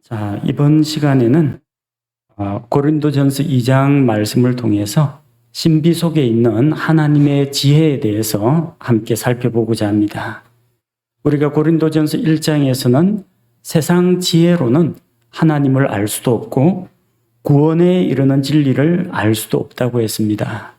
자, 이번 시간에는 고린도전서 2장 말씀을 통해서 신비 속에 있는 하나님의 지혜에 대해서 함께 살펴보고자 합니다. 우리가 고린도전서 1장에서는 세상 지혜로는 하나님을 알 수도 없고 구원에 이르는 진리를 알 수도 없다고 했습니다.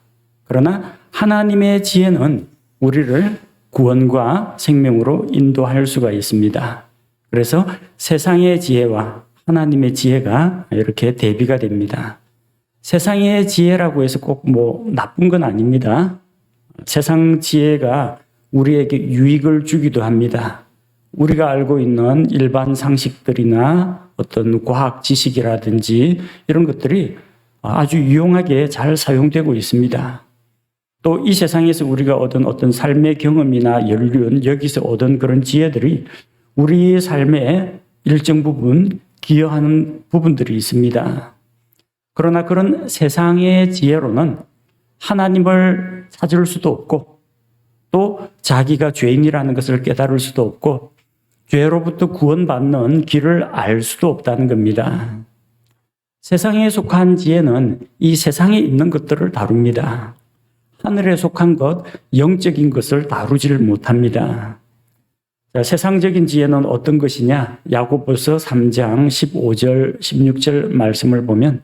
그러나 하나님의 지혜는 우리를 구원과 생명으로 인도할 수가 있습니다. 그래서 세상의 지혜와 하나님의 지혜가 이렇게 대비가 됩니다. 세상의 지혜라고 해서 꼭 나쁜 건 아닙니다. 세상 지혜가 우리에게 유익을 주기도 합니다. 우리가 알고 있는 일반 상식들이나 어떤 과학 지식이라든지 이런 것들이 아주 유용하게 잘 사용되고 있습니다. 또 이 세상에서 우리가 얻은 어떤 삶의 경험이나 연륜, 여기서 얻은 그런 지혜들이 우리 삶에 일정 부분 기여하는 부분들이 있습니다. 그러나 그런 세상의 지혜로는 하나님을 찾을 수도 없고 또 자기가 죄인이라는 것을 깨달을 수도 없고 죄로부터 구원받는 길을 알 수도 없다는 겁니다. 세상에 속한 지혜는 이 세상에 있는 것들을 다룹니다. 하늘에 속한 것, 영적인 것을 다루지를 못합니다. 자, 세상적인 지혜는 어떤 것이냐? 야고보서 3장 15절, 16절 말씀을 보면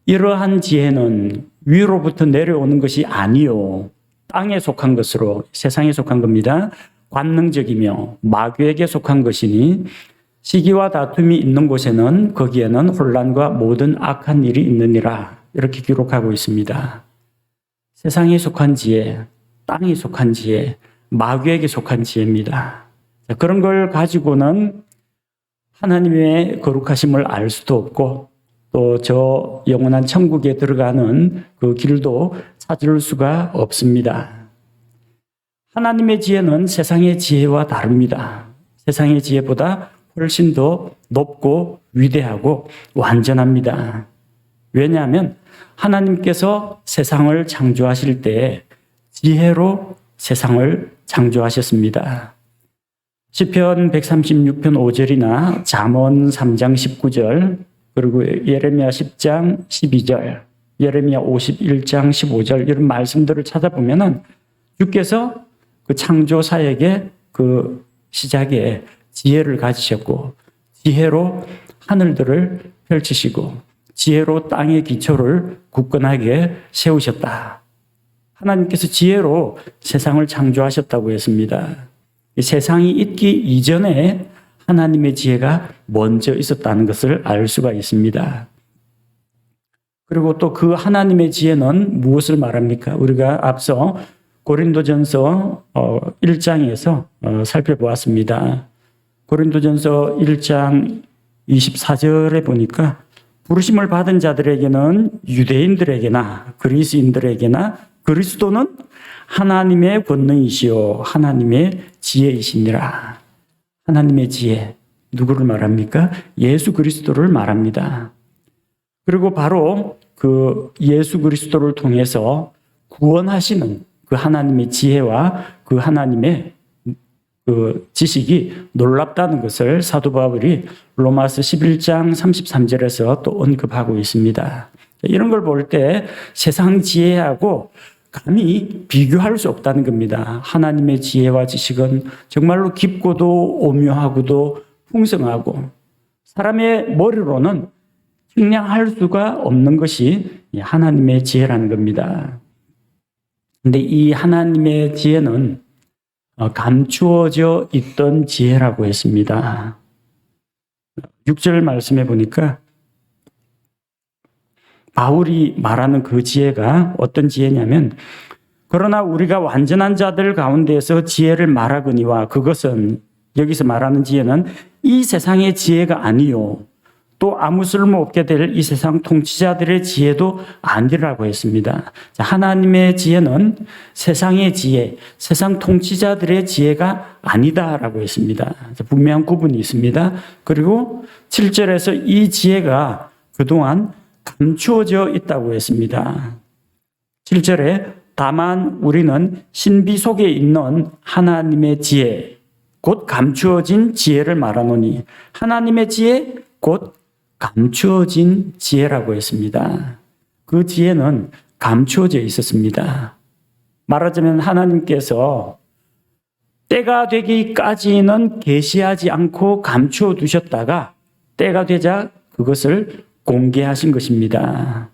이러한 지혜는 위로부터 내려오는 것이 아니요 땅에 속한 것으로 세상에 속한 겁니다. 관능적이며 마귀에게 속한 것이니 시기와 다툼이 있는 곳에는 거기에는 혼란과 모든 악한 일이 있느니라 이렇게 기록하고 있습니다. 세상에 속한 지혜, 땅에 속한 지혜, 마귀에게 속한 지혜입니다. 그런 걸 가지고는 하나님의 거룩하심을 알 수도 없고 또 저 영원한 천국에 들어가는 그 길도 찾을 수가 없습니다. 하나님의 지혜는 세상의 지혜와 다릅니다. 세상의 지혜보다 훨씬 더 높고 위대하고 완전합니다. 왜냐하면 하나님께서 세상을 창조하실 때 지혜로 세상을 창조하셨습니다. 시편 136편 5절이나 잠언 3장 19절 그리고 예레미야 10장 12절 예레미야 51장 15절 이런 말씀들을 찾아보면 주께서 그 창조 사역의 그 시작에 지혜를 가지셨고 지혜로 하늘들을 펼치시고 지혜로 땅의 기초를 굳건하게 세우셨다. 하나님께서 지혜로 세상을 창조하셨다고 했습니다. 세상이 있기 이전에 하나님의 지혜가 먼저 있었다는 것을 알 수가 있습니다. 그리고 또 그 하나님의 지혜는 무엇을 말합니까? 우리가 앞서 고린도전서 1장에서 살펴보았습니다. 고린도전서 1장 24절에 보니까 부르심을 받은 자들에게는 유대인들에게나 그리스인들에게나 그리스도는 하나님의 권능이시요 하나님의 지혜이시니라. 하나님의 지혜 누구를 말합니까? 예수 그리스도를 말합니다. 그리고 바로 그 예수 그리스도를 통해서 구원하시는 그 하나님의 지혜와 그 하나님의 그 지식이 놀랍다는 것을 사도 바울이 로마서 11장 33절에서 또 언급하고 있습니다. 이런 걸 볼 때 세상 지혜하고 감히 비교할 수 없다는 겁니다. 하나님의 지혜와 지식은 정말로 깊고도 오묘하고도 풍성하고 사람의 머리로는 측량할 수가 없는 것이 하나님의 지혜라는 겁니다. 그런데 이 하나님의 지혜는 감추어져 있던 지혜라고 했습니다. 6절 말씀해 보니까 바울이 말하는 그 지혜가 어떤 지혜냐면 그러나 우리가 완전한 자들 가운데서 지혜를 말하거니와 그것은 여기서 말하는 지혜는 이 세상의 지혜가 아니요 또 아무 쓸모없게 될 이 세상 통치자들의 지혜도 아니라고 했습니다. 하나님의 지혜는 세상의 지혜, 세상 통치자들의 지혜가 아니다라고 했습니다. 분명한 구분이 있습니다. 그리고 7절에서 이 지혜가 그동안 감추어져 있다고 했습니다. 7절에 다만 우리는 신비 속에 있는 하나님의 지혜, 곧 감추어진 지혜를 말하노니 하나님의 지혜, 곧 감추어진 지혜라고 했습니다. 그 지혜는 감추어져 있었습니다. 말하자면 하나님께서 때가 되기까지는 계시하지 않고 감추어 두셨다가 때가 되자 그것을 공개하신 것입니다.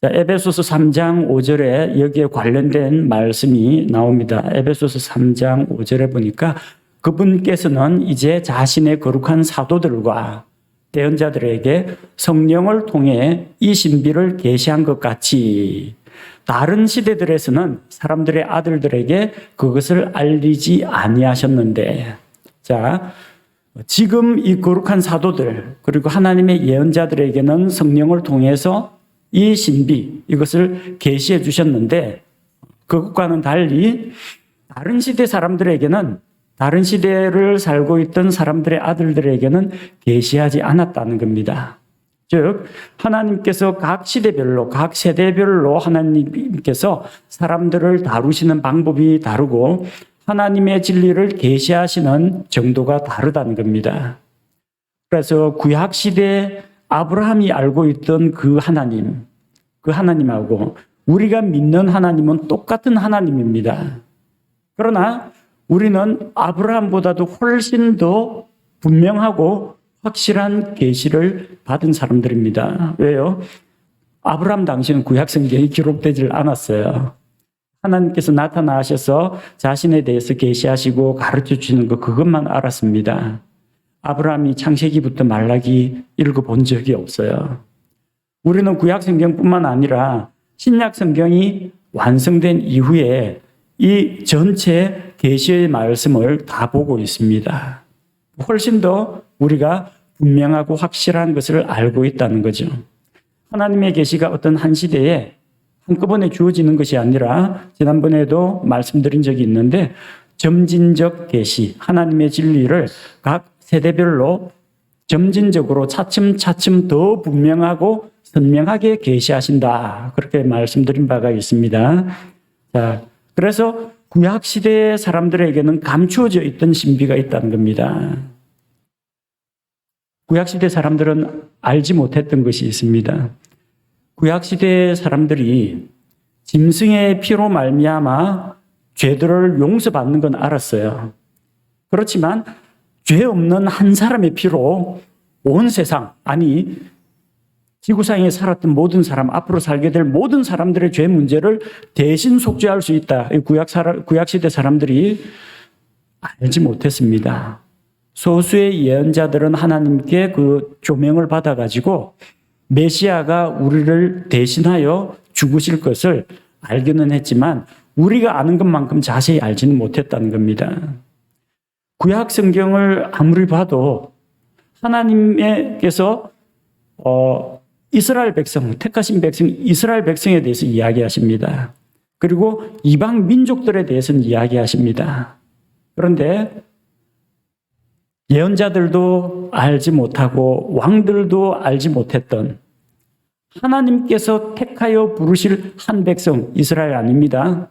에베소서 3장 5절에 여기에 관련된 말씀이 나옵니다. 에베소서 3장 5절에 보니까 그분께서는 이제 자신의 거룩한 사도들과 대언자들에게 성령을 통해 이 신비를 계시한 것 같이 다른 시대들에서는 사람들의 아들들에게 그것을 알리지 아니하셨는데, 자, 지금 이 거룩한 사도들 그리고 하나님의 예언자들에게는 성령을 통해서 이 신비, 이것을 계시해 주셨는데 그것과는 달리 다른 시대 사람들에게는, 다른 시대를 살고 있던 사람들의 아들들에게는 계시하지 않았다는 겁니다. 즉 하나님께서 각 시대별로, 각 세대별로 하나님께서 사람들을 다루시는 방법이 다르고 하나님의 진리를 계시하시는 정도가 다르다는 겁니다. 그래서 구약시대 아브라함이 알고 있던 그 하나님하고 우리가 믿는 하나님은 똑같은 하나님입니다. 그러나 우리는 아브라함보다도 훨씬 더 분명하고 확실한 계시를 받은 사람들입니다. 왜요? 아브라함 당시는 구약성경이 기록되질 않았어요. 하나님께서 나타나셔서 자신에 대해서 계시하시고 가르쳐 주시는 것, 그것만 알았습니다. 아브라함이 창세기부터 말라기 읽어본 적이 없어요. 우리는 구약성경뿐만 아니라 신약성경이 완성된 이후에 이 전체 계시의 말씀을 다 보고 있습니다. 훨씬 더 우리가 분명하고 확실한 것을 알고 있다는 거죠. 하나님의 계시가 어떤 한 시대에 한꺼번에 주어지는 것이 아니라 지난번에도 말씀드린 적이 있는데 점진적 계시, 하나님의 진리를 각 세대별로 점진적으로 차츰차츰 더 분명하고 선명하게 계시하신다. 그렇게 말씀드린 바가 있습니다. 자, 그래서 구약 시대 사람들에게는 감추어져 있던 신비가 있다는 겁니다. 구약 시대 사람들은 알지 못했던 것이 있습니다. 구약 시대 사람들이 짐승의 피로 말미암아 죄들을 용서받는 건 알았어요. 그렇지만 죄 없는 한 사람의 피로 온 세상, 아니 지구상에 살았던 모든 사람, 앞으로 살게 될 모든 사람들의 죄 문제를 대신 속죄할 수 있다. 구약시대 사람들이 알지 못했습니다. 소수의 예언자들은 하나님께 그 조명을 받아가지고 메시아가 우리를 대신하여 죽으실 것을 알기는 했지만 우리가 아는 것만큼 자세히 알지는 못했다는 겁니다. 구약 성경을 아무리 봐도 하나님께서 이스라엘 백성, 택하신 백성, 이스라엘 백성에 대해서 이야기하십니다. 그리고 이방 민족들에 대해서는 이야기하십니다. 그런데 예언자들도 알지 못하고 왕들도 알지 못했던 하나님께서 택하여 부르실 한 백성, 이스라엘 아닙니다.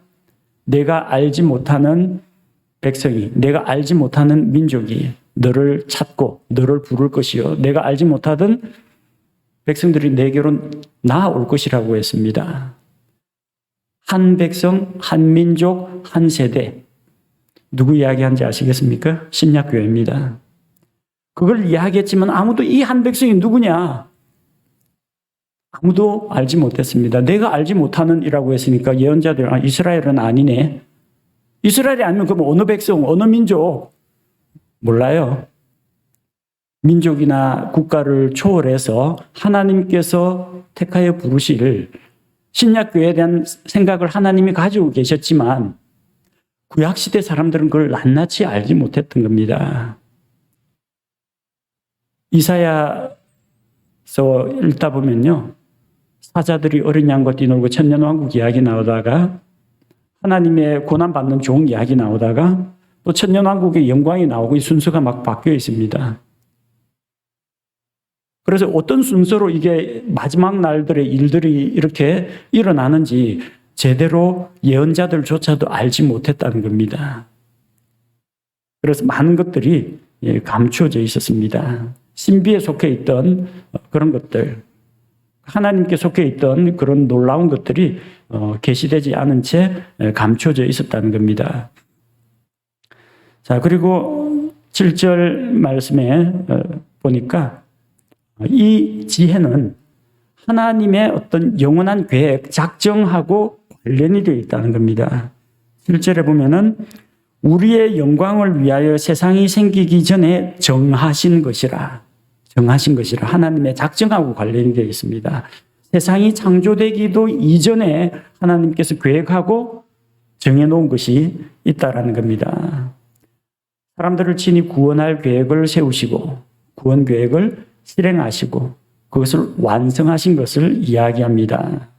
내가 알지 못하는 백성이, 내가 알지 못하는 민족이 너를 찾고 너를 부를 것이요. 내가 알지 못하던 백성들이 내게로 나아올 것이라고 했습니다. 한 백성, 한 민족, 한 세대. 누구 이야기하는지 아시겠습니까? 신약교회입니다. 그걸 이야기했지만 아무도 이 한 백성이 누구냐? 아무도 알지 못했습니다. 내가 알지 못하는 이라고 했으니까 예언자들, 이스라엘은 아니네. 이스라엘이 아니면 그럼 어느 백성, 어느 민족? 몰라요. 민족이나 국가를 초월해서 하나님께서 택하여 부르실 신약교회에 대한 생각을 하나님이 가지고 계셨지만 구약시대 사람들은 그걸 낱낱이 알지 못했던 겁니다. 이사야서 읽다 보면요. 사자들이 어린 양과 뛰놀고 천년왕국 이야기 나오다가 하나님의 고난받는 종 이야기 나오다가 또 천년왕국의 영광이 나오고 이 순서가 막 바뀌어 있습니다. 그래서 어떤 순서로 이게 마지막 날들의 일들이 이렇게 일어나는지 제대로 예언자들조차도 알지 못했다는 겁니다. 그래서 많은 것들이 감추어져 있었습니다. 신비에 속해 있던 그런 것들, 하나님께 속해 있던 그런 놀라운 것들이 계시되지 않은 채 감춰져 있었다는 겁니다. 자, 그리고 7절 말씀에 보니까 이 지혜는 하나님의 어떤 영원한 계획, 작정하고 관련이 되어 있다는 겁니다. 7절에 보면은 우리의 영광을 위하여 세상이 생기기 전에 정하신 것이라 하나님의 작정하고 관련이 되어 있습니다. 세상이 창조되기도 이전에 하나님께서 계획하고 정해놓은 것이 있다라는 겁니다. 사람들을 친히 구원할 계획을 세우시고 구원 계획을 실행하시고 그것을 완성하신 것을 이야기합니다.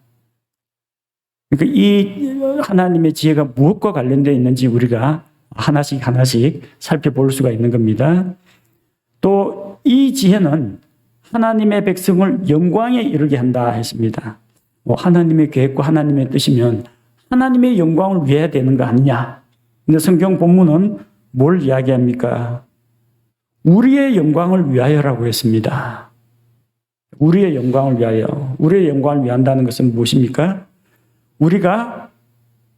그러니까 이 하나님의 지혜가 무엇과 관련되어 있는지 우리가 하나씩 살펴볼 수가 있는 겁니다. 또 이 지혜는 하나님의 백성을 영광에 이르게 한다 했습니다. 하나님의 계획과 하나님의 뜻이면 하나님의 영광을 위해야 되는 거 아니냐? 근데 성경 본문은 뭘 이야기합니까? 우리의 영광을 위하여라고 했습니다. 우리의 영광을 위하여. 우리의 영광을 위한다는 것은 무엇입니까? 우리가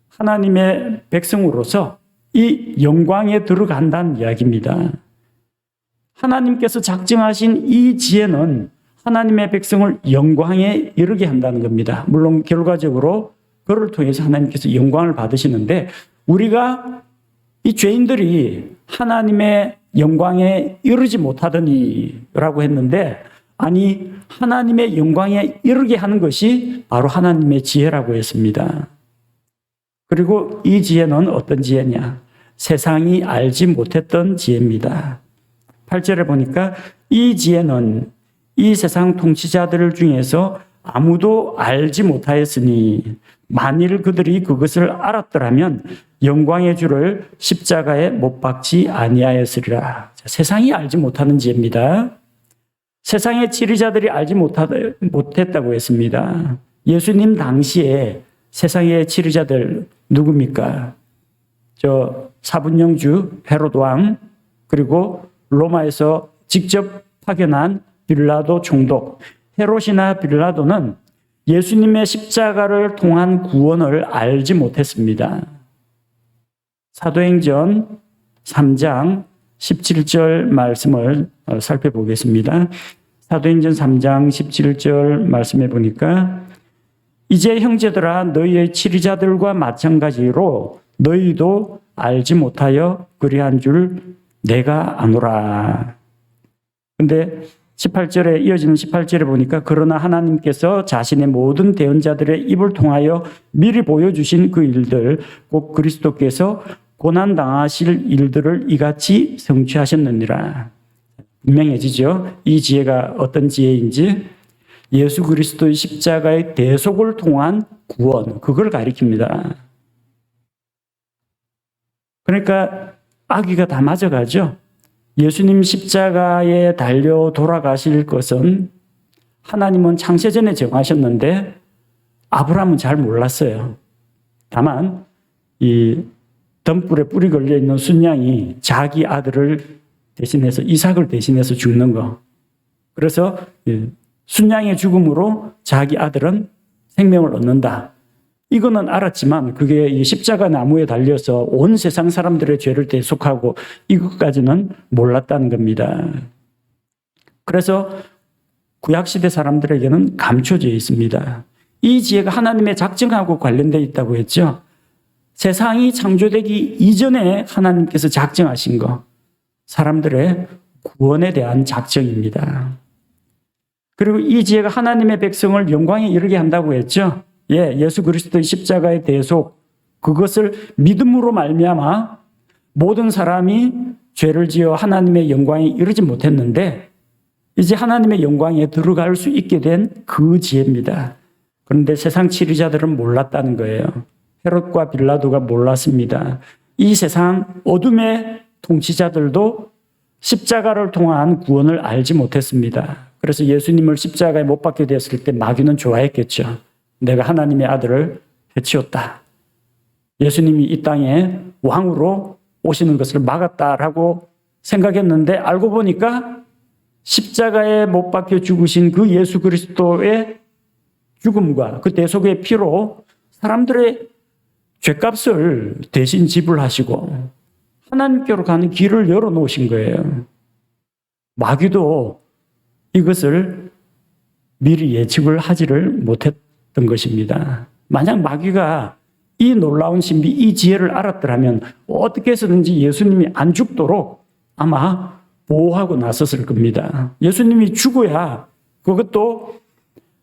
하나님의 백성으로서 이 영광에 들어간다는 이야기입니다. 하나님께서 작정하신 이 지혜는 하나님의 백성을 영광에 이르게 한다는 겁니다. 물론 결과적으로 그를 통해서 하나님께서 영광을 받으시는데 우리가 이 죄인들이 하나님의 영광에 이르지 못하더니라고 했는데 아니 하나님의 영광에 이르게 하는 것이 바로 하나님의 지혜라고 했습니다. 그리고 이 지혜는 어떤 지혜냐? 세상이 알지 못했던 지혜입니다. 8절에 보니까 이 지혜는 이 세상 통치자들 중에서 아무도 알지 못하였으니 만일 그들이 그것을 알았더라면 영광의 주를 십자가에 못 박지 아니하였으리라. 세상이 알지 못하는 지혜입니다. 세상의 지리자들이 알지 못했다고 했습니다. 예수님 당시에 세상의 지리자들 누굽니까? 사분영주 헤롯 왕, 그리고 로마에서 직접 파견한 빌라도 총독. 헤롯이나 빌라도는 예수님의 십자가를 통한 구원을 알지 못했습니다. 사도행전 3장 17절 말씀을 살펴보겠습니다. 사도행전 3장 17절 말씀해 보니까 이제 형제들아 너희의 치리자들과 마찬가지로 너희도 알지 못하여 그리한 줄 내가 아노라. 근데 18절에 이어지는 18절에 보니까 그러나 하나님께서 자신의 모든 대언자들의 입을 통하여 미리 보여주신 그 일들 곧 그리스도께서 고난당하실 일들을 이같이 성취하셨느니라. 분명해지죠. 이 지혜가 어떤 지혜인지 예수 그리스도의 십자가의 대속을 통한 구원, 그걸 가리킵니다. 그러니까 아귀가 다 맞아가죠. 예수님 십자가에 달려 돌아가실 것은 하나님은 창세전에 정하셨는데 아브라함은 잘 몰랐어요. 다만 이 덤불에 뿔이 걸려있는 순양이 자기 아들을 대신해서 이삭을 대신해서 죽는 거. 그래서 순양의 죽음으로 자기 아들은 생명을 얻는다. 이거는 알았지만 그게 이 십자가 나무에 달려서 온 세상 사람들의 죄를 대속하고 이것까지는 몰랐다는 겁니다. 그래서 구약시대 사람들에게는 감춰져 있습니다. 이 지혜가 하나님의 작정하고 관련되어 있다고 했죠. 세상이 창조되기 이전에 하나님께서 작정하신 것, 사람들의 구원에 대한 작정입니다. 그리고 이 지혜가 하나님의 백성을 영광에 이르게 한다고 했죠. 예수 그리스도의 십자가의 대속, 그것을 믿음으로 말미암아 모든 사람이 죄를 지어 하나님의 영광에 이르지 못했는데 이제 하나님의 영광에 들어갈 수 있게 된 그 지혜입니다. 그런데 세상 치리자들은 몰랐다는 거예요. 헤롯과 빌라도가 몰랐습니다. 이 세상 어둠의 통치자들도 십자가를 통한 구원을 알지 못했습니다. 그래서 예수님을 십자가에 못 박게 되었을 때 마귀는 좋아했겠죠. 내가 하나님의 아들을 해치웠다. 예수님이 이 땅에 왕으로 오시는 것을 막았다라고 생각했는데 알고 보니까 십자가에 못 박혀 죽으신 그 예수 그리스도의 죽음과 그 대속의 피로 사람들의 죄값을 대신 지불하시고 하나님께로 가는 길을 열어놓으신 거예요. 마귀도 이것을 미리 예측을 하지를 못했던 것입니다. 만약 마귀가 이 놀라운 신비, 이 지혜를 알았더라면 어떻게 해서든지 예수님이 안 죽도록 아마 보호하고 나섰을 겁니다. 예수님이 죽어야, 그것도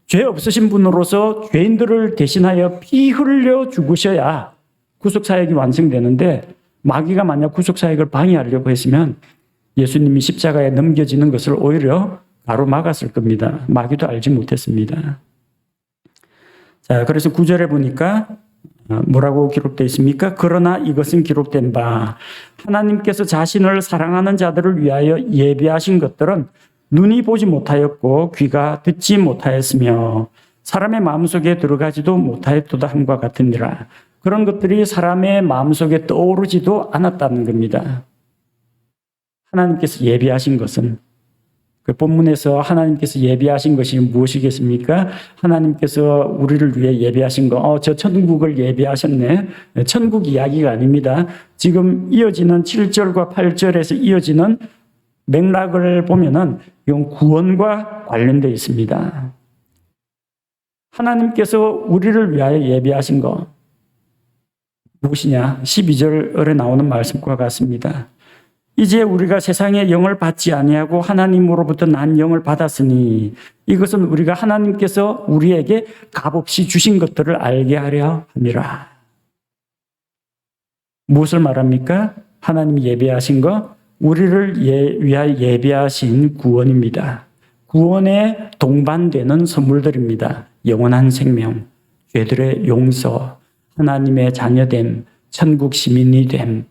죄 없으신 분으로서 죄인들을 대신하여 피 흘려 죽으셔야 구속사역이 완성되는데, 마귀가 만약 구속사역을 방해하려고 했으면 예수님이 십자가에 넘겨지는 것을 오히려 가로막았을 겁니다. 마귀도 알지 못했습니다. 자, 그래서 9절에 보니까 뭐라고 기록되어 있습니까? 그러나 이것은 기록된 바 하나님께서 자신을 사랑하는 자들을 위하여 예비하신 것들은 눈이 보지 못하였고 귀가 듣지 못하였으며 사람의 마음속에 들어가지도 못하였도다 함과 같으니라. 그런 것들이 사람의 마음속에 떠오르지도 않았다는 겁니다. 하나님께서 예비하신 것은, 그 본문에서 하나님께서 예비하신 것이 무엇이겠습니까? 하나님께서 우리를 위해 예비하신 거, 저 천국을 예비하셨네. 천국 이야기가 아닙니다. 지금 이어지는 7절과 8절에서 이어지는 맥락을 보면은 이건 구원과 관련되어 있습니다. 하나님께서 우리를 위하여 예비하신 거 무엇이냐? 12절에 나오는 말씀과 같습니다. 이제 우리가 세상의 영을 받지 아니하고 하나님으로부터 난 영을 받았으니 이것은 우리가 하나님께서 우리에게 값없이 주신 것들을 알게 하려 함이라. 무엇을 말합니까? 하나님이 예비하신 거, 우리를 위하여 예비하신 구원입니다. 구원에 동반되는 선물들입니다. 영원한 생명, 죄들의 용서, 하나님의 자녀됨, 천국 시민이 됨,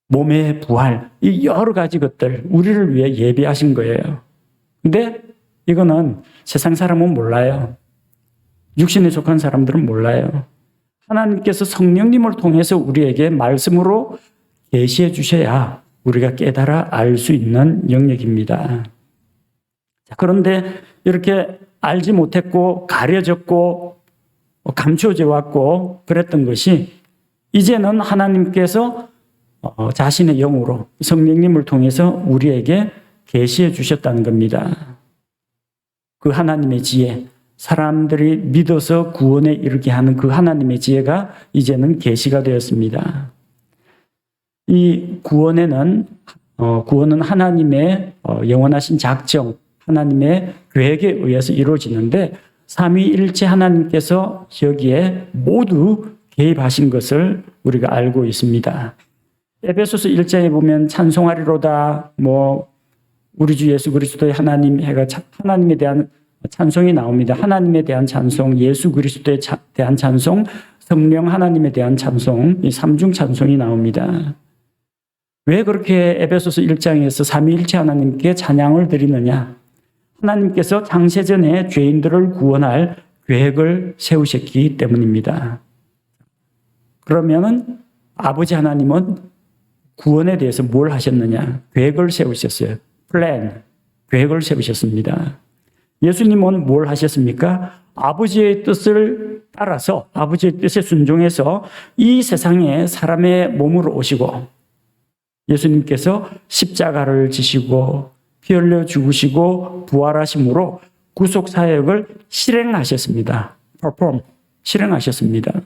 몸의 부활, 이 여러 가지 것들 우리를 위해 예비하신 거예요. 근데 이거는 세상 사람은 몰라요. 육신에 속한 사람들은 몰라요. 하나님께서 성령님을 통해서 우리에게 말씀으로 계시해 주셔야 우리가 깨달아 알 수 있는 영역입니다. 그런데 이렇게 알지 못했고 가려졌고 감추어져 왔고 그랬던 것이 이제는 하나님께서 자신의 영으로 성령님을 통해서 우리에게 계시해 주셨다는 겁니다. 그 하나님의 지혜, 사람들이 믿어서 구원에 이르게 하는 그 하나님의 지혜가 이제는 계시가 되었습니다. 이 구원은 하나님의 영원하신 작정, 하나님의 계획에 의해서 이루어지는데 삼위일체 하나님께서 여기에 모두 개입하신 것을 우리가 알고 있습니다. 에베소서 1장에 보면 찬송하리로다, 우리 주 예수 그리스도의 하나님 해가 하나님에 대한 찬송이 나옵니다. 하나님에 대한 찬송, 예수 그리스도에 대한 찬송, 성령 하나님에 대한 찬송, 이 삼중 찬송이 나옵니다. 왜 그렇게 에베소서 1장에서 삼위일체 하나님께 찬양을 드리느냐? 하나님께서 창세전에 죄인들을 구원할 계획을 세우셨기 때문입니다. 그러면은 아버지 하나님은 구원에 대해서 뭘 하셨느냐? 계획을 세우셨어요. 플랜, 계획을 세우셨습니다. 예수님은 뭘 하셨습니까? 아버지의 뜻을 따라서, 아버지의 뜻에 순종해서 이 세상에 사람의 몸으로 오시고 예수님께서 십자가를 지시고 피 흘려 죽으시고 부활하심으로 구속 사역을 실행하셨습니다. 실행하셨습니다.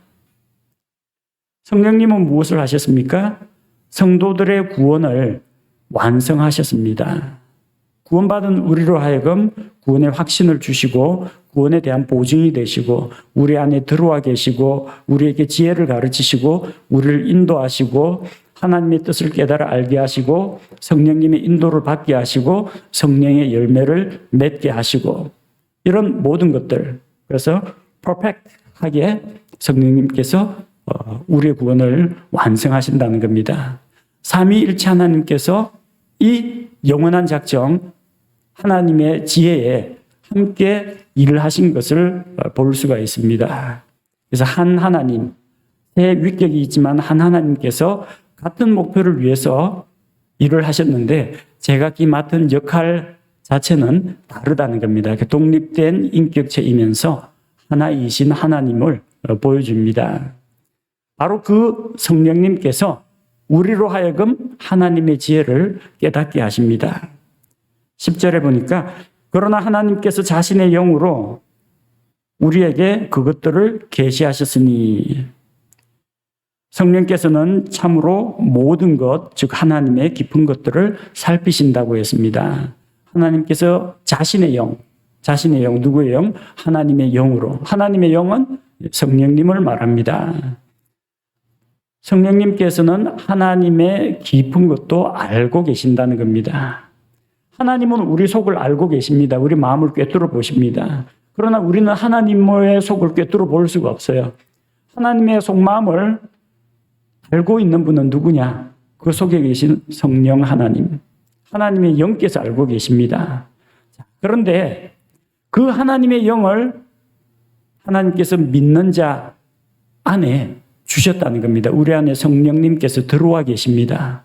성령님은 무엇을 하셨습니까? 성도들의 구원을 완성하셨습니다. 구원받은 우리로 하여금 구원의 확신을 주시고 구원에 대한 보증이 되시고 우리 안에 들어와 계시고 우리에게 지혜를 가르치시고 우리를 인도하시고 하나님의 뜻을 깨달아 알게 하시고 성령님의 인도를 받게 하시고 성령의 열매를 맺게 하시고 이런 모든 것들, 그래서 퍼펙트하게 성령님께서 우리의 구원을 완성하신다는 겁니다. 삼위일체 하나님께서 이 영원한 작정, 하나님의 지혜에 함께 일을 하신 것을 볼 수가 있습니다. 그래서 한 하나님, 세 위격이 있지만 한 하나님께서 같은 목표를 위해서 일을 하셨는데 제각기 맡은 역할 자체는 다르다는 겁니다. 독립된 인격체이면서 하나이신 하나님을 보여줍니다. 바로 그 성령님께서 우리로 하여금 하나님의 지혜를 깨닫게 하십니다. 10절에 보니까 그러나 하나님께서 자신의 영으로 우리에게 그것들을 계시하셨으니, 성령께서는 참으로 모든 것, 즉 하나님의 깊은 것들을 살피신다고 했습니다. 하나님께서 자신의 영, 누구의 영? 하나님의 영으로. 하나님의 영은 성령님을 말합니다. 성령님께서는 하나님의 깊은 것도 알고 계신다는 겁니다. 하나님은 우리 속을 알고 계십니다. 우리 마음을 꿰뚫어 보십니다. 그러나 우리는 하나님의 속을 꿰뚫어 볼 수가 없어요. 하나님의 속마음을 알고 있는 분은 누구냐? 그 속에 계신 성령 하나님, 하나님의 영께서 알고 계십니다. 그런데 그 하나님의 영을 하나님께서 믿는 자 안에 주셨다는 겁니다. 우리 안에 성령님께서 들어와 계십니다.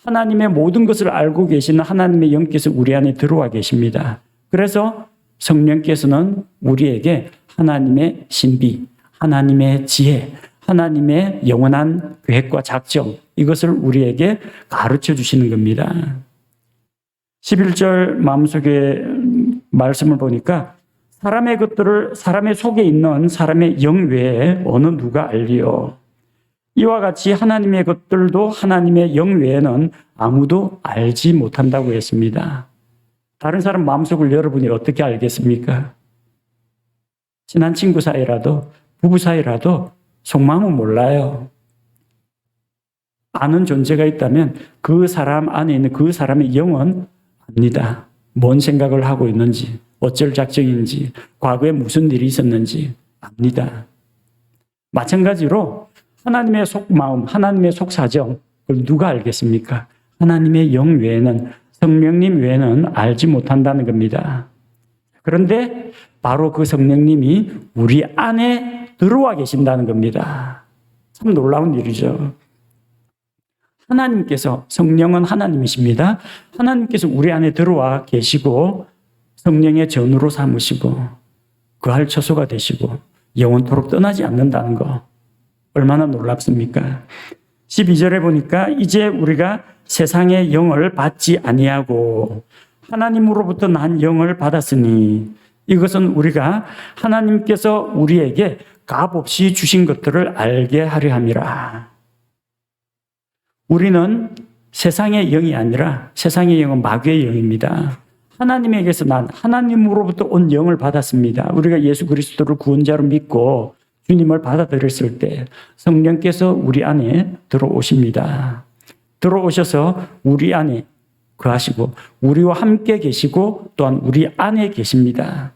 하나님의 모든 것을 알고 계시는 하나님의 영께서 우리 안에 들어와 계십니다. 그래서 성령께서는 우리에게 하나님의 신비, 하나님의 지혜, 하나님의 영원한 계획과 작정, 이것을 우리에게 가르쳐 주시는 겁니다. 11절 마음속에 말씀을 보니까 사람의 것들을 사람의 속에 있는 사람의 영 외에 어느 누가 알리요. 이와 같이 하나님의 것들도 하나님의 영 외에는 아무도 알지 못한다고 했습니다. 다른 사람 마음속을 여러분이 어떻게 알겠습니까? 친한 친구 사이라도, 부부 사이라도 속마음은 몰라요. 아는 존재가 있다면 그 사람 안에 있는 그 사람의 영은 압니다. 뭔 생각을 하고 있는지, 어쩔 작정인지, 과거에 무슨 일이 있었는지 압니다. 마찬가지로 하나님의 속마음, 하나님의 속사정, 그걸 누가 알겠습니까? 하나님의 영 외에는, 성령님 외에는 알지 못한다는 겁니다. 그런데 바로 그 성령님이 우리 안에 들어와 계신다는 겁니다. 참 놀라운 일이죠. 하나님께서, 성령은 하나님이십니다. 하나님께서 우리 안에 들어와 계시고 성령의 전우로 삼으시고 그할 처소가 되시고 영원토록 떠나지 않는다는 거 얼마나 놀랍습니까? 12절에 보니까 이제 우리가 세상의 영을 받지 아니하고 하나님으로부터 난 영을 받았으니 이것은 우리가 하나님께서 우리에게 값없이 주신 것들을 알게 하려 함이라. 우리는 세상의 영이 아니라, 세상의 영은 마귀의 영입니다. 하나님에게서 난, 하나님으로부터 온 영을 받았습니다. 우리가 예수 그리스도를 구원자로 믿고 주님을 받아들였을 때 성령께서 우리 안에 들어오십니다. 들어오셔서 우리 안에 거하시고 우리와 함께 계시고 또한 우리 안에 계십니다.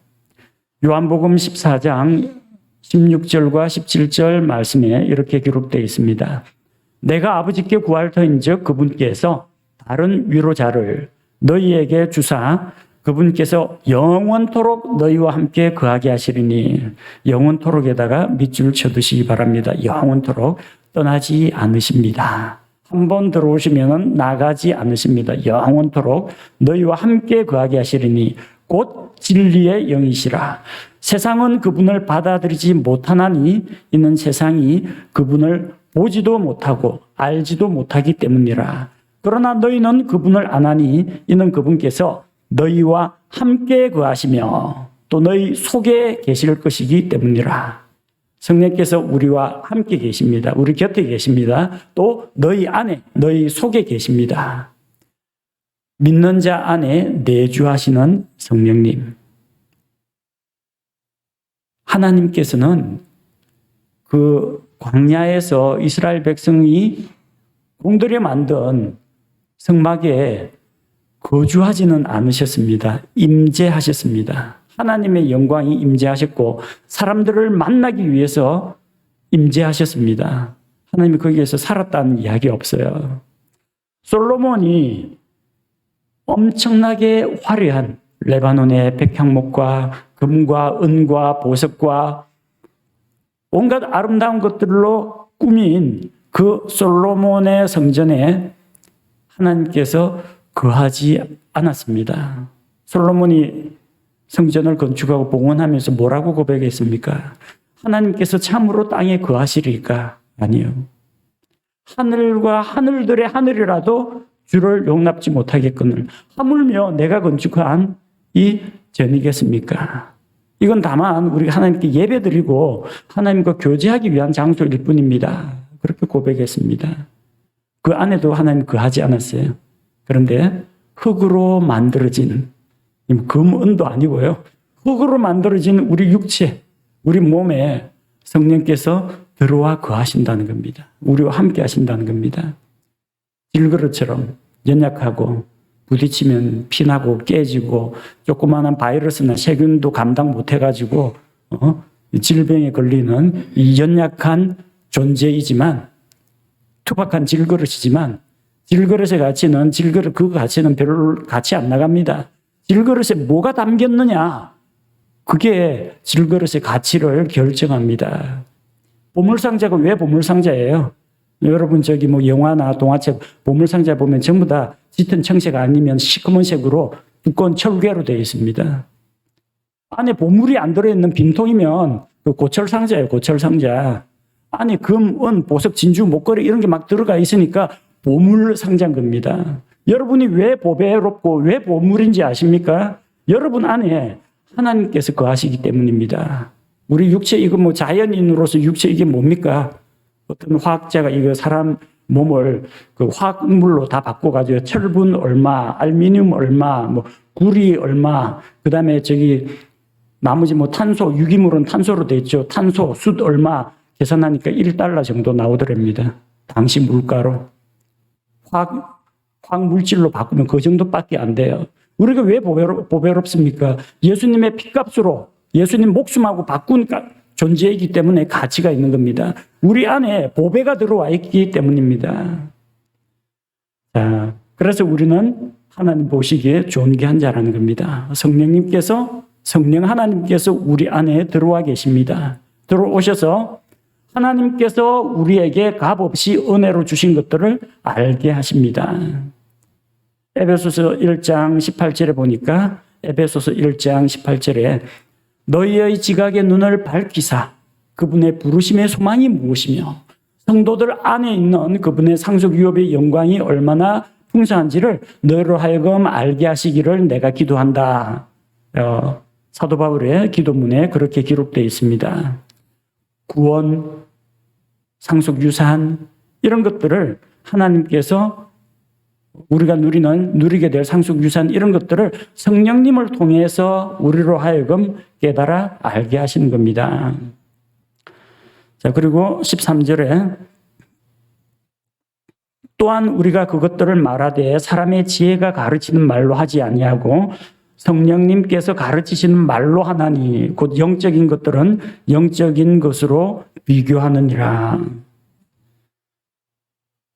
요한복음 14장 16절과 17절 말씀에 이렇게 기록되어 있습니다. 내가 아버지께 구할 터인즉 그분께서 다른 위로자를 너희에게 주사 그분께서 영원토록 너희와 함께 거하게 하시리니, 영원토록에다가 밑줄 쳐두시기 바랍니다. 영원토록 떠나지 않으십니다. 한번 들어오시면 나가지 않으십니다. 영원토록 너희와 함께 거하게 하시리니 곧 진리의 영이시라. 세상은 그분을 받아들이지 못하나니 이는 세상이 그분을 보지도 못하고 알지도 못하기 때문이라. 그러나 너희는 그분을 아나니 이는 그분께서 너희와 함께 거하시며 또 너희 속에 계실 것이기 때문이라. 성령께서 우리와 함께 계십니다. 우리 곁에 계십니다. 또 너희 안에, 너희 속에 계십니다. 믿는 자 안에 내주하시는 성령님. 하나님께서는 그 광야에서 이스라엘 백성이 공들여 만든 성막에 거주하지는 않으셨습니다. 임재하셨습니다. 하나님의 영광이 임재하셨고 사람들을 만나기 위해서 임재하셨습니다. 하나님이 거기에서 살았다는 이야기 없어요. 솔로몬이 엄청나게 화려한 레바논의 백향목과 금과 은과 보석과 온갖 아름다운 것들로 꾸민 그 솔로몬의 성전에 하나님께서 거하지 않았습니다. 솔로몬이 성전을 건축하고 봉헌하면서 뭐라고 고백했습니까? 하나님께서 참으로 땅에 거하시리까? 아니요. 하늘과 하늘들의 하늘이라도 주를 용납지 못하겠거늘 하물며 내가 건축한 이 전이겠습니까? 이건 다만 우리가 하나님께 예배드리고 하나님과 교제하기 위한 장소일 뿐입니다. 그렇게 고백했습니다. 그 안에도 하나님 거하지 않았어요. 그런데 흙으로 만들어진, 금, 은도 아니고요. 흙으로 만들어진 우리 육체, 우리 몸에 성령께서 들어와 거하신다는 겁니다. 우리와 함께 하신다는 겁니다. 질그릇처럼 연약하고 부딪히면 피나고 깨지고 조그마한 바이러스나 세균도 감당 못해가지고 질병에 걸리는 이 연약한 존재이지만 투박한 질그릇이지만 질그릇의 가치는 그 가치는 별로 가치 안 나갑니다. 질그릇에 뭐가 담겼느냐? 그게 질그릇의 가치를 결정합니다. 보물상자가 왜 보물상자예요? 여러분 영화나 동화책 보물상자 보면 전부 다 짙은 청색 아니면 시커먼색으로 두꺼운 철괴로 되어 있습니다. 안에 보물이 안 들어있는 빈통이면 그 고철상자예요. 고철상자. 안에 금, 은, 보석, 진주, 목걸이 이런 게 막 들어가 있으니까 보물상자인 겁니다. 여러분이 왜 보배롭고 왜 보물인지 아십니까? 여러분 안에 하나님께서 거하시기 때문입니다. 우리 육체 이거 자연인으로서 육체 이게 뭡니까? 어떤 화학자가 이거 사람 몸을 그 화학물로 다 바꿔가지고 철분 얼마, 알미늄 얼마, 구리 얼마, 그 다음에 나머지 탄소, 유기물은 탄소로 돼 있죠. 탄소, 숯 얼마 계산하니까 $1 정도 나오더랍니다. 당시 물가로. 화학 물질로 바꾸면 그 정도밖에 안 돼요. 우리가 왜 보배롭습니까? 예수님의 피값으로 예수님 목숨하고 바꾼 존재이기 때문에 가치가 있는 겁니다. 우리 안에 보배가 들어와 있기 때문입니다. 자, 그래서 우리는 하나님 보시기에 존귀한 자라는 겁니다. 성령 하나님께서 우리 안에 들어와 계십니다. 들어오셔서 하나님께서 우리에게 값없이 은혜로 주신 것들을 알게 하십니다. 에베소서 1장 18절에 보니까 에베소서 1장 18절에 너희의 지각의 눈을 밝히사 그분의 부르심의 소망이 무엇이며 성도들 안에 있는 그분의 상속 유업의 영광이 얼마나 풍성한지를 너희로 하여금 알게 하시기를 내가 기도한다. 사도 바울의 기도문에 그렇게 기록되어 있습니다. 구원, 상속 유산 이런 것들을 하나님께서 우리가 누리게 될 상속 유산 이런 것들을 성령님을 통해서 우리로 하여금 깨달아 알게 하시는 겁니다. 자, 그리고 13절에 또한 우리가 그것들을 말하되 사람의 지혜가 가르치는 말로 하지 아니하고 성령님께서 가르치시는 말로 하나니 곧 영적인 것들은 영적인 것으로 비교하느니라.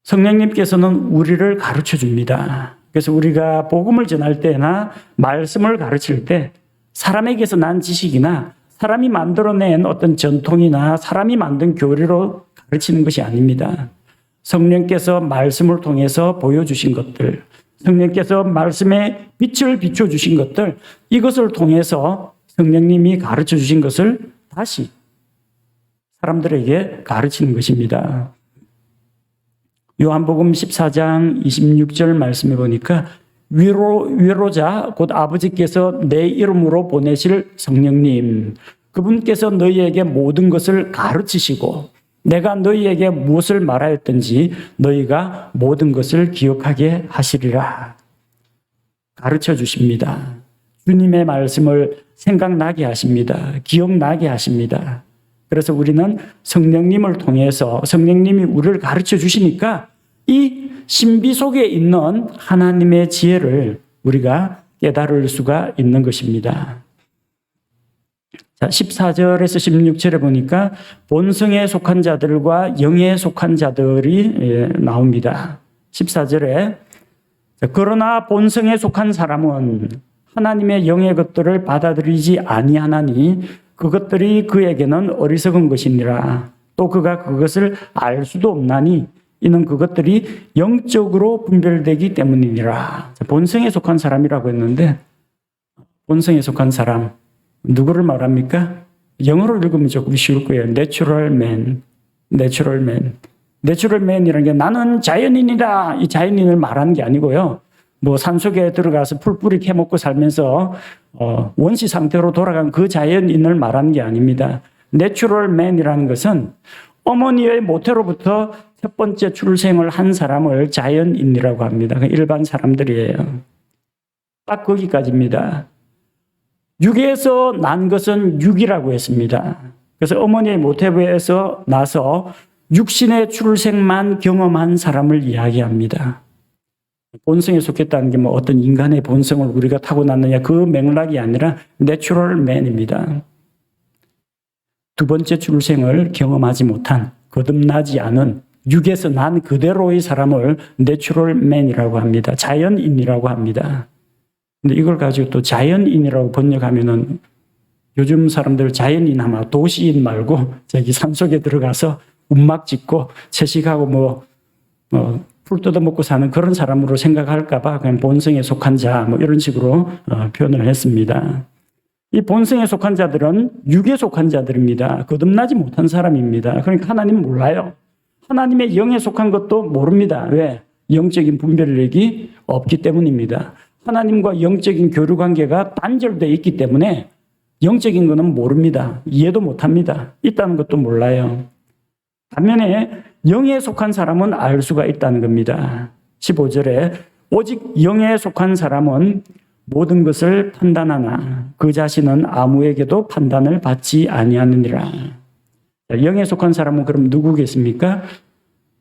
성령님께서는 우리를 가르쳐 줍니다. 그래서 우리가 복음을 전할 때나 말씀을 가르칠 때 사람에게서 난 지식이나 사람이 만들어낸 어떤 전통이나 사람이 만든 교리로 가르치는 것이 아닙니다. 성령께서 말씀을 통해서 보여주신 것들, 성령께서 말씀에 빛을 비춰주신 것들, 이것을 통해서 성령님이 가르쳐 주신 것을 다시 사람들에게 가르치는 것입니다. 요한복음 14장 26절 말씀해 보니까 위로자 곧 아버지께서 내 이름으로 보내실 성령님 그분께서 너희에게 모든 것을 가르치시고 내가 너희에게 무엇을 말하였든지 너희가 모든 것을 기억하게 하시리라. 가르쳐 주십니다. 주님의 말씀을 생각나게 하십니다. 기억나게 하십니다. 그래서 우리는 성령님을 통해서 성령님이 우리를 가르쳐 주시니까 이 신비 속에 있는 하나님의 지혜를 우리가 깨달을 수가 있는 것입니다. 자, 14절에서 16절에 보니까 본성에 속한 자들과 영에 속한 자들이 나옵니다. 14절에 그러나 본성에 속한 사람은 하나님의 영의 것들을 받아들이지 아니하나니 그것들이 그에게는 어리석은 것이니라. 또 그가 그것을 알 수도 없나니 이는 그것들이 영적으로 분별되기 때문이니라. 본성에 속한 사람이라고 했는데 본성에 속한 사람 누구를 말합니까? 영어로 읽으면 조금 쉬울 거예요. Natural man. Natural man이라는 게 나는 자연인이다. 이 자연인을 말하는 게 아니고요. 뭐 산속에 들어가서 풀뿌리 캐먹고 살면서 원시 상태로 돌아간 그 자연인을 말하는 게 아닙니다. Natural man이라는 것은 어머니의 모태로부터 첫 번째 출생을 한 사람을 자연인이라고 합니다. 일반 사람들이에요. 딱 거기까지입니다. 육에서 난 것은 육이라고 했습니다. 그래서 어머니의 모태부에서 나서 육신의 출생만 경험한 사람을 이야기합니다. 본성에 속했다는 게 뭐 어떤 인간의 본성을 우리가 타고났느냐 그 맥락이 아니라 내추럴 맨입니다. 두 번째 출생을 경험하지 못한 거듭나지 않은 육에서 난 그대로의 사람을 내추럴 맨이라고 합니다. 자연인이라고 합니다. 근데 이걸 가지고 또 자연인이라고 번역하면은 요즘 사람들 자연인 하면 도시인 말고 저기 산속에 들어가서 움막 짓고 채식하고 풀 뜯어먹고 사는 그런 사람으로 생각할까봐 그냥 본성에 속한 자 이런 식으로 표현을 했습니다. 이 본성에 속한 자들은 육에 속한 자들입니다. 거듭나지 못한 사람입니다. 그러니까 하나님 몰라요. 하나님의 영에 속한 것도 모릅니다. 왜? 영적인 분별력이 없기 때문입니다. 하나님과 영적인 교류 관계가 단절되어 있기 때문에 영적인 것은 모릅니다. 이해도 못합니다. 있다는 것도 몰라요. 반면에 영에 속한 사람은 알 수가 있다는 겁니다. 15절에 오직 영에 속한 사람은 모든 것을 판단하나 그 자신은 아무에게도 판단을 받지 아니하느니라. 영에 속한 사람은 그럼 누구겠습니까?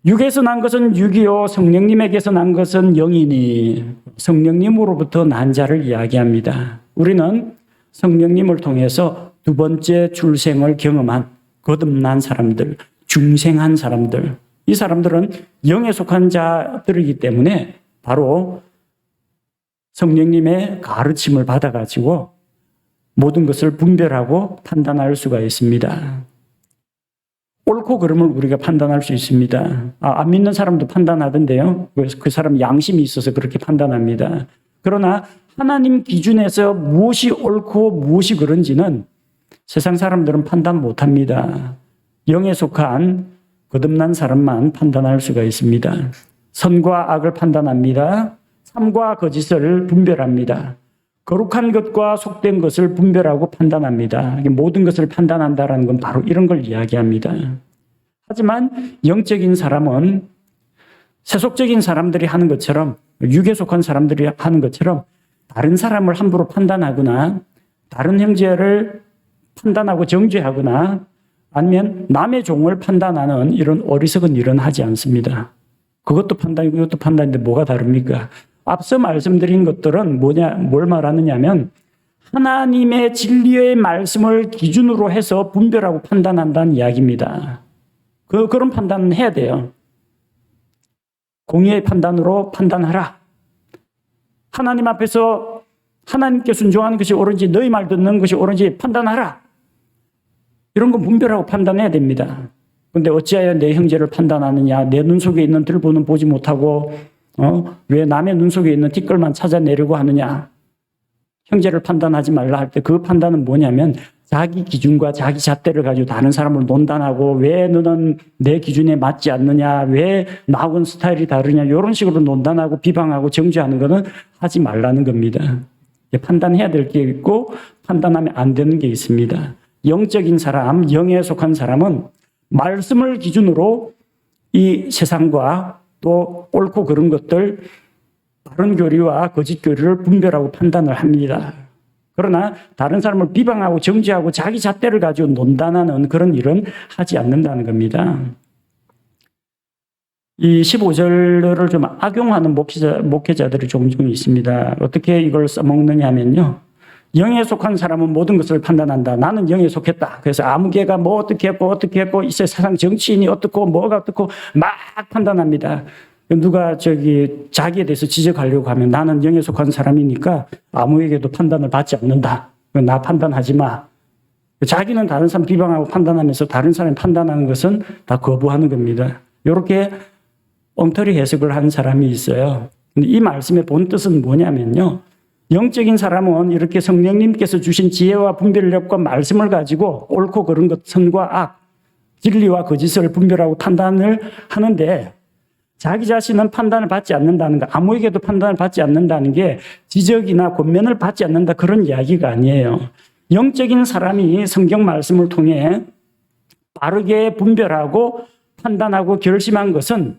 육에서 난 것은 육이요 성령님에게서 난 것은 영이니 성령님으로부터 난 자를 이야기합니다. 우리는 성령님을 통해서 두 번째 출생을 경험한 거듭난 사람들, 중생한 사람들, 이 사람들은 영에 속한 자들이기 때문에 바로 성령님의 가르침을 받아가지고 모든 것을 분별하고 판단할 수가 있습니다. 옳고 그름을 우리가 판단할 수 있습니다. 안 믿는 사람도 판단하던데요. 그 사람 양심이 있어서 그렇게 판단합니다. 그러나 하나님 기준에서 무엇이 옳고 무엇이 그른지는 세상 사람들은 판단 못합니다. 영에 속한 거듭난 사람만 판단할 수가 있습니다. 선과 악을 판단합니다. 참과 거짓을 분별합니다. 거룩한 것과 속된 것을 분별하고 판단합니다. 모든 것을 판단한다는 건 바로 이런 걸 이야기합니다. 하지만 영적인 사람은 세속적인 사람들이 하는 것처럼 육에 속한 사람들이 하는 것처럼 다른 사람을 함부로 판단하거나 다른 형제를 판단하고 정죄하거나 아니면 남의 종을 판단하는 이런 어리석은 일은 하지 않습니다. 그것도 판단이고 이것도 판단인데 뭐가 다릅니까? 앞서 말씀드린 것들은 뭘 말하느냐 하면 하나님의 진리의 말씀을 기준으로 해서 분별하고 판단한다는 이야기입니다. 그런 판단은 해야 돼요. 공의의 판단으로 판단하라. 하나님 앞에서 하나님께 순종하는 것이 옳은지 너희 말 듣는 것이 옳은지 판단하라. 이런 건 분별하고 판단해야 됩니다. 그런데 어찌하여 내 형제를 판단하느냐. 내 눈 속에 있는 들보는 보지 못하고 왜 남의 눈 속에 있는 티끌만 찾아내려고 하느냐. 형제를 판단하지 말라 할 때 그 판단은 뭐냐면 자기 기준과 자기 잣대를 가지고 다른 사람을 논단하고 왜 너는 내 기준에 맞지 않느냐. 왜 나하고는 스타일이 다르냐. 이런 식으로 논단하고 비방하고 정죄하는 것은 하지 말라는 겁니다. 판단해야 될 게 있고 판단하면 안 되는 게 있습니다. 영적인 사람, 영에 속한 사람은 말씀을 기준으로 이 세상과 또 옳고 그른 것들, 바른 교리와 거짓 교리를 분별하고 판단을 합니다. 그러나 다른 사람을 비방하고 정죄하고 자기 잣대를 가지고 논단하는 그런 일은 하지 않는다는 겁니다. 이 15절을 좀 악용하는 목회자들이 종종 있습니다. 어떻게 이걸 써먹느냐 하면요. 영에 속한 사람은 모든 것을 판단한다. 나는 영에 속했다. 그래서 아무개가 뭐 어떻게 했고 이 세상 정치인이 어떻고 뭐가 어떻고 막 판단합니다. 누가 자기에 대해서 지적하려고 하면 나는 영에 속한 사람이니까 아무에게도 판단을 받지 않는다. 나 판단하지 마. 자기는 다른 사람 비방하고 판단하면서 다른 사람이 판단하는 것은 다 거부하는 겁니다. 이렇게 엉터리 해석을 한 사람이 있어요. 근데 이 말씀의 본 뜻은 뭐냐면요. 영적인 사람은 이렇게 성령님께서 주신 지혜와 분별력과 말씀을 가지고 옳고 그른 것, 선과 악, 진리와 거짓을 분별하고 판단을 하는데 자기 자신은 판단을 받지 않는다는 거, 아무에게도 판단을 받지 않는다는 게 지적이나 권면을 받지 않는다 그런 이야기가 아니에요. 영적인 사람이 성경 말씀을 통해 바르게 분별하고 판단하고 결심한 것은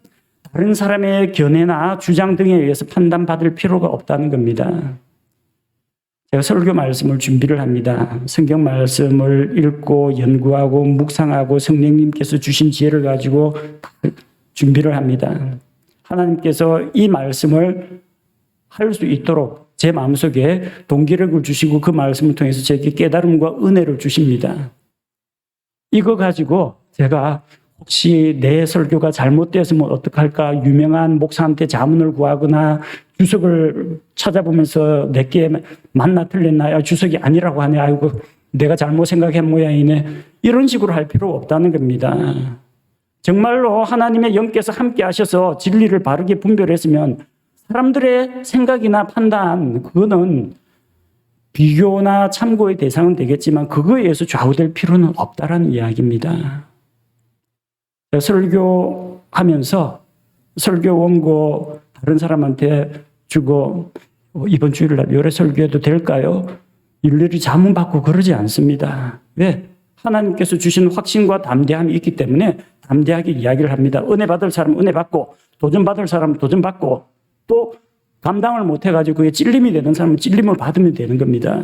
다른 사람의 견해나 주장 등에 의해서 판단받을 필요가 없다는 겁니다. 제가 설교 말씀을 준비를 합니다. 성경 말씀을 읽고 연구하고 묵상하고 성령님께서 주신 지혜를 가지고 준비를 합니다. 하나님께서 이 말씀을 할 수 있도록 제 마음속에 동기력을 주시고 그 말씀을 통해서 제게 깨달음과 은혜를 주십니다. 이거 가지고 제가 혹시 내 설교가 잘못되었으면 어떡할까 유명한 목사한테 자문을 구하거나 주석을 찾아보면서 내게 맞나 틀렸나 주석이 아니라고 하네 아이고 내가 잘못 생각한 모양이네 이런 식으로 할 필요 없다는 겁니다. 정말로 하나님의 영께서 함께 하셔서 진리를 바르게 분별했으면 사람들의 생각이나 판단 그거는 비교나 참고의 대상은 되겠지만 그거에 의해서 좌우될 필요는 없다라는 이야기입니다. 설교하면서 설교 원고 다른 사람한테 주고 이번 주일날 요래 설교해도 될까요? 일일이 자문받고 그러지 않습니다. 왜? 하나님께서 주신 확신과 담대함이 있기 때문에 담대하게 이야기를 합니다. 은혜 받을 사람 은혜 받고 도전 받을 사람 도전 받고 또 감당을 못해가지고 그게 찔림이 되는 사람은 찔림을 받으면 되는 겁니다.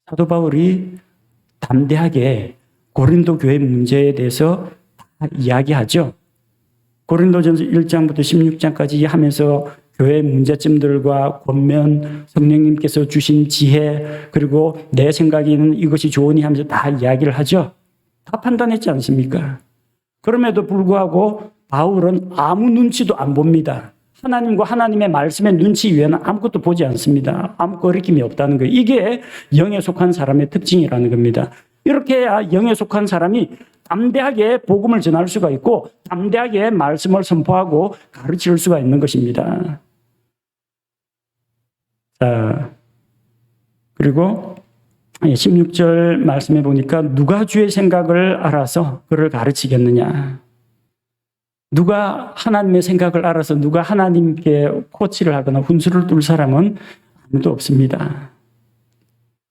사도 바울이 담대하게 고린도 교회 문제에 대해서 다 이야기하죠. 고린도전서 1장부터 16장까지 하면서 교회 문제점들과 권면, 성령님께서 주신 지혜, 그리고 내 생각에는 이것이 좋으니 하면서 다 이야기를 하죠. 다 판단했지 않습니까? 그럼에도 불구하고 바울은 아무 눈치도 안 봅니다. 하나님과 하나님의 말씀의 눈치 외에는 아무것도 보지 않습니다. 아무 거리낌이 없다는 거예요. 이게 영에 속한 사람의 특징이라는 겁니다. 이렇게 해야 영에 속한 사람이 담대하게 복음을 전할 수가 있고 담대하게 말씀을 선포하고 가르칠 수가 있는 것입니다. 자, 그리고 16절 말씀해 보니까 누가 주의 생각을 알아서 그를 가르치겠느냐. 누가 하나님의 생각을 알아서 누가 하나님께 코치를 하거나 훈수를 둘 사람은 아무도 없습니다.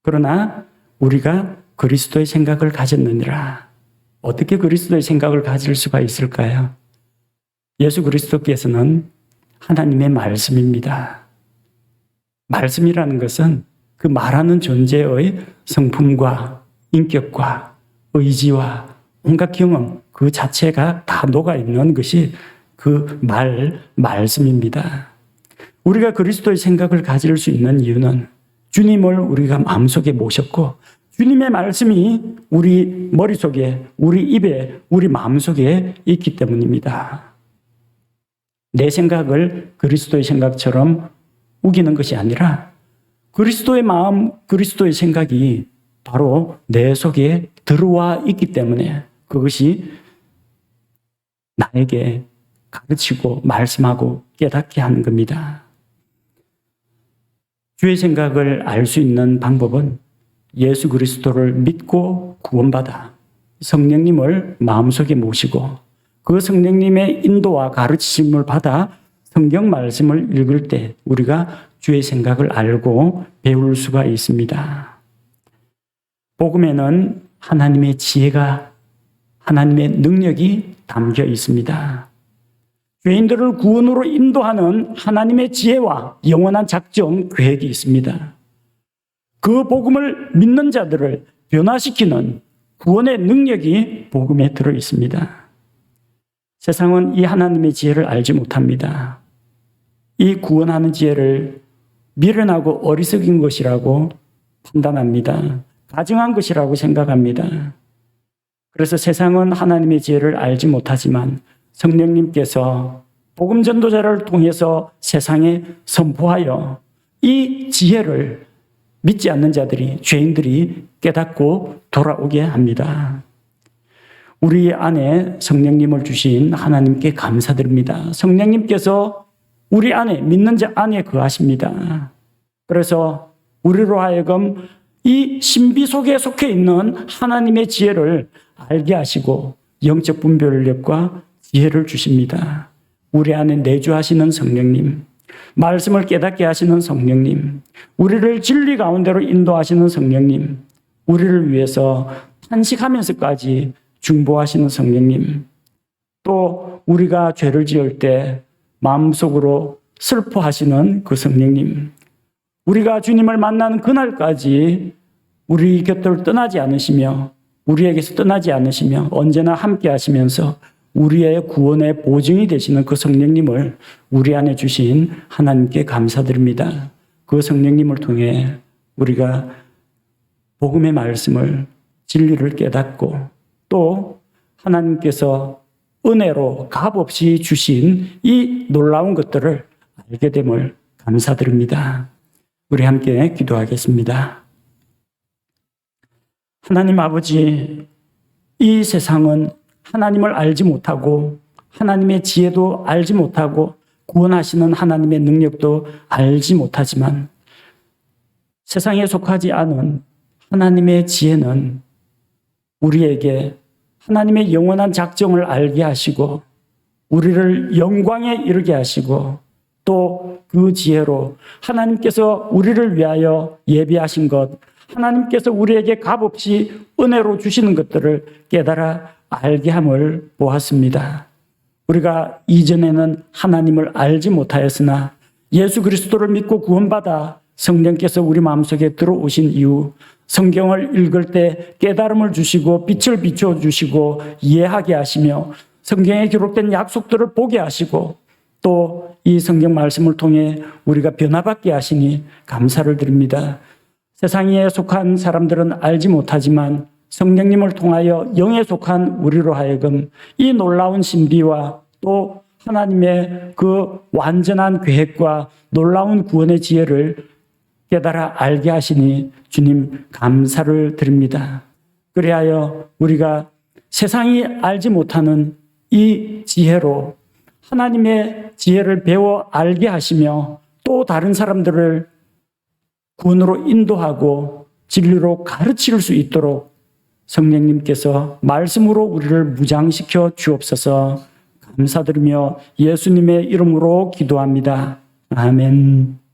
그러나 우리가 그리스도의 생각을 가졌느니라. 어떻게 그리스도의 생각을 가질 수가 있을까요? 예수 그리스도께서는 하나님의 말씀입니다. 말씀이라는 것은 그 말하는 존재의 성품과 인격과 의지와 온갖 경험 그 자체가 다 녹아있는 것이 그 말씀입니다. 우리가 그리스도의 생각을 가질 수 있는 이유는 주님을 우리가 마음속에 모셨고 주님의 말씀이 우리 머릿속에, 우리 입에, 우리 마음속에 있기 때문입니다. 내 생각을 그리스도의 생각처럼 우기는 것이 아니라 그리스도의 마음, 그리스도의 생각이 바로 내 속에 들어와 있기 때문에 그것이 나에게 가르치고 말씀하고 깨닫게 하는 겁니다. 주의 생각을 알 수 있는 방법은 예수 그리스도를 믿고 구원받아 성령님을 마음속에 모시고 그 성령님의 인도와 가르치심을 받아 성경 말씀을 읽을 때 우리가 주의 생각을 알고 배울 수가 있습니다. 복음에는 하나님의 지혜가 하나님의 능력이 담겨 있습니다. 죄인들을 구원으로 인도하는 하나님의 지혜와 영원한 작정, 계획이 있습니다. 그 복음을 믿는 자들을 변화시키는 구원의 능력이 복음에 들어 있습니다. 세상은 이 하나님의 지혜를 알지 못합니다. 이 구원하는 지혜를 미련하고 어리석인 것이라고 판단합니다. 가증한 것이라고 생각합니다. 그래서 세상은 하나님의 지혜를 알지 못하지만 성령님께서 복음 전도자를 통해서 세상에 선포하여 이 지혜를 믿지 않는 자들이, 죄인들이 깨닫고 돌아오게 합니다. 우리 안에 성령님을 주신 하나님께 감사드립니다. 성령님께서 우리 안에, 믿는 자 안에 거하십니다. 그래서 우리로 하여금 이 신비 속에 속해 있는 하나님의 지혜를 알게 하시고 영적 분별력과 지혜를 주십니다. 우리 안에 내주하시는 성령님, 말씀을 깨닫게 하시는 성령님, 우리를 진리 가운데로 인도하시는 성령님, 우리를 위해서 탄식하면서까지 중보하시는 성령님, 또 우리가 죄를 지을 때 마음속으로 슬퍼하시는 그 성령님, 우리가 주님을 만나는 그날까지 우리 곁을 떠나지 않으시며 우리에게서 떠나지 않으시며 언제나 함께 하시면서 우리의 구원의 보증이 되시는 그 성령님을 우리 안에 주신 하나님께 감사드립니다. 그 성령님을 통해 우리가 복음의 말씀을, 진리를 깨닫고 또 하나님께서 은혜로 값없이 주신 이 놀라운 것들을 알게 됨을 감사드립니다. 우리 함께 기도하겠습니다. 하나님 아버지, 이 세상은 하나님을 알지 못하고 하나님의 지혜도 알지 못하고 구원하시는 하나님의 능력도 알지 못하지만 세상에 속하지 않은 하나님의 지혜는 우리에게 하나님의 영원한 작정을 알게 하시고 우리를 영광에 이르게 하시고 또 그 지혜로 하나님께서 우리를 위하여 예비하신 것, 하나님께서 우리에게 값없이 은혜로 주시는 것들을 깨달아 알게 함을 보았습니다. 우리가 이전에는 하나님을 알지 못하였으나 예수 그리스도를 믿고 구원받아 성령께서 우리 마음속에 들어오신 이후 성경을 읽을 때 깨달음을 주시고 빛을 비춰주시고 이해하게 하시며 성경에 기록된 약속들을 보게 하시고 또 이 성경 말씀을 통해 우리가 변화받게 하시니 감사를 드립니다. 세상에 속한 사람들은 알지 못하지만 성령님을 통하여 영에 속한 우리로 하여금 이 놀라운 신비와 또 하나님의 그 완전한 계획과 놀라운 구원의 지혜를 깨달아 알게 하시니 주님 감사를 드립니다. 그리하여 우리가 세상이 알지 못하는 이 지혜로 하나님의 지혜를 배워 알게 하시며 또 다른 사람들을 구원으로 인도하고 진리로 가르칠 수 있도록 성령님께서 말씀으로 우리를 무장시켜 주옵소서. 감사드리며 예수님의 이름으로 기도합니다. 아멘.